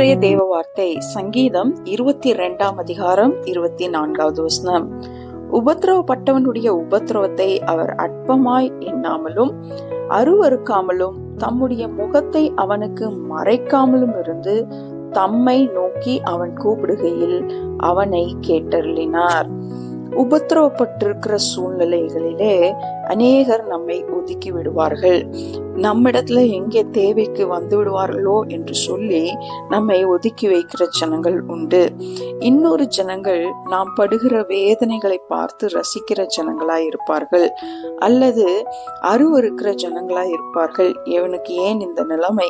இன்றைய தேவ வார்த்தை சங்கீதம் 22 அதிகாரம் 24வது வசனம். உபத்திரவப்பட்டவனுடைய உபத்திரவத்தை அவர் அற்பமாய் எண்ணாமலும் அருவருக்காமலும் தம்முடைய முகத்தை அவனுக்கு மறைக்காமலும் இருந்து தம்மை நோக்கி அவன் கூப்பிடுகையில் அவனை கேட்டருளினார். உபத்திரவப்பட்டிருக்கிற சூழ்நிலைகளிலே அநேகர் நம்மை ஒதுக்கி விடுவார்கள். நம்மிடத்துல எங்கே தேவைக்கு வந்து விடுவார்களோ என்று சொல்லி நம்மை ஒதுக்கி வைக்கிற ஜனங்கள் உண்டு. இன்னொரு ஜனங்கள் நாம் படுகிற வேதனைகளை பார்த்து ரசிக்கிற ஜனங்களாய் இருப்பார்கள், அல்லது அருவருக்கிற ஜனங்களாய் இருப்பார்கள். இவனுக்கு ஏன் இந்த நிலைமை,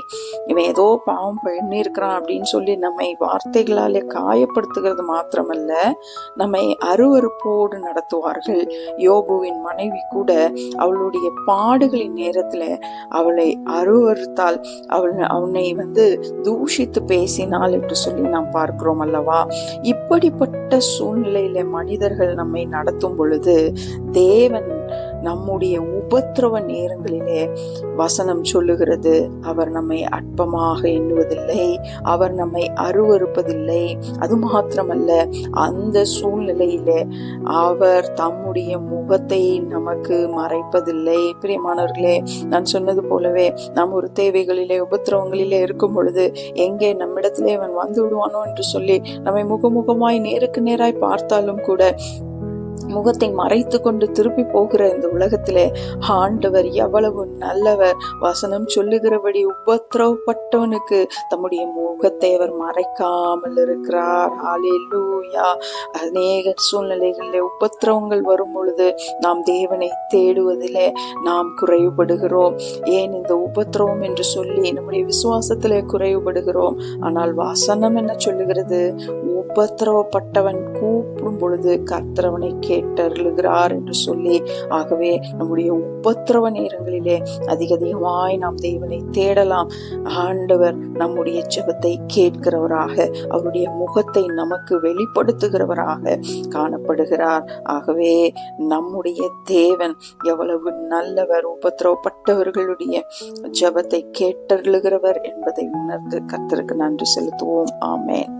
இவன் ஏதோ பாவம் பண்ணியிருக்கிறான் அப்படின்னு சொல்லி நம்மை வார்த்தைகளாலே காயப்படுத்துகிறது மாத்திரமல்ல, நம்மை அருவருப்போடு நடத்துவார்கள். யோபுவின் மனைவி கூட அவளுடைய பாடுகளின் நேரத்துல அவளை அருவருத்தால், அவனை தூஷித்து பேசினாள் என்று சொல்லி நாம் பார்க்கிறோம் அல்லவா? இப்படிப்பட்ட சூழ்நிலையில மனிதர்கள் நம்மை நடத்தும் பொழுது தேவன் நம்முடைய உபத்திரவ நேரங்களிலே வசனம் சொல்லுகிறது, அவர் நம்மை அற்பமாக எண்ணுவதில்லை, அவர் நம்மை அருவருப்பதில்லை. அது மாத்திரமல்ல, அந்த சூழ்நிலையிலே அவர் தம்முடைய முகத்தை நமக்கு மறைப்பதில்லை. பிரியமானவர்களே, நான் சொன்னது போலவே நாம் ஒரு தேவைகளிலே உபத்திரவங்களிலே இருக்கும் பொழுது எங்கே நம்மிடத்திலே அவன் வந்து விடுவானோ என்று சொல்லி நம்மை முகமுகமாய் நேருக்கு நேராய் பார்த்தாலும் கூட முகத்தை மறைத்து கொண்டு திருப்பி போகிற இந்த உலகத்திலே ஆண்டவர் எவ்வளவு நல்லவர். வசனம் சொல்லுகிறபடி உபத்திரவப்பட்டவனுக்கு தம்முடைய முகத்தை அவர் மறைக்காமல் இருக்கிறார். ஹல்லேலூயா. அநேக சூழ்நிலைகளிலே உபத்திரவங்கள் வரும் பொழுது நாம் தேவனை தேடுவதிலே நாம் குறைவுபடுகிறோம். ஏன் இந்த உபத்திரவம் என்று சொல்லி நம்முடைய விசுவாசத்திலே குறைவுபடுகிறோம். ஆனால் வசனம் என்ன சொல்லுகிறது? உபத்திரவப்பட்டவன் கூப்பிடும் பொழுது கர்த்தர் அவனை கேட்டருளுகிறார் என்று சொல்லி. ஆகவே நம்முடைய உபத்திரவ நேரங்களிலே அதிகமாய் நாம் தேவனை தேடலாம். ஆண்டவர் நம்முடைய ஜெபத்தை கேட்கிறவராக, அவருடைய முகத்தை நமக்கு வெளிப்படுத்துகிறவராக காணப்படுகிறார். ஆகவே நம்முடைய தேவன் எவ்வளவு நல்லவர், உபத்திரவப்பட்டவர்களுடைய ஜெபத்தை கேட்டருளுகிறவர் என்பதை உணர்ந்து கர்த்தருக்கு நன்றி செலுத்துவோம். ஆமென்.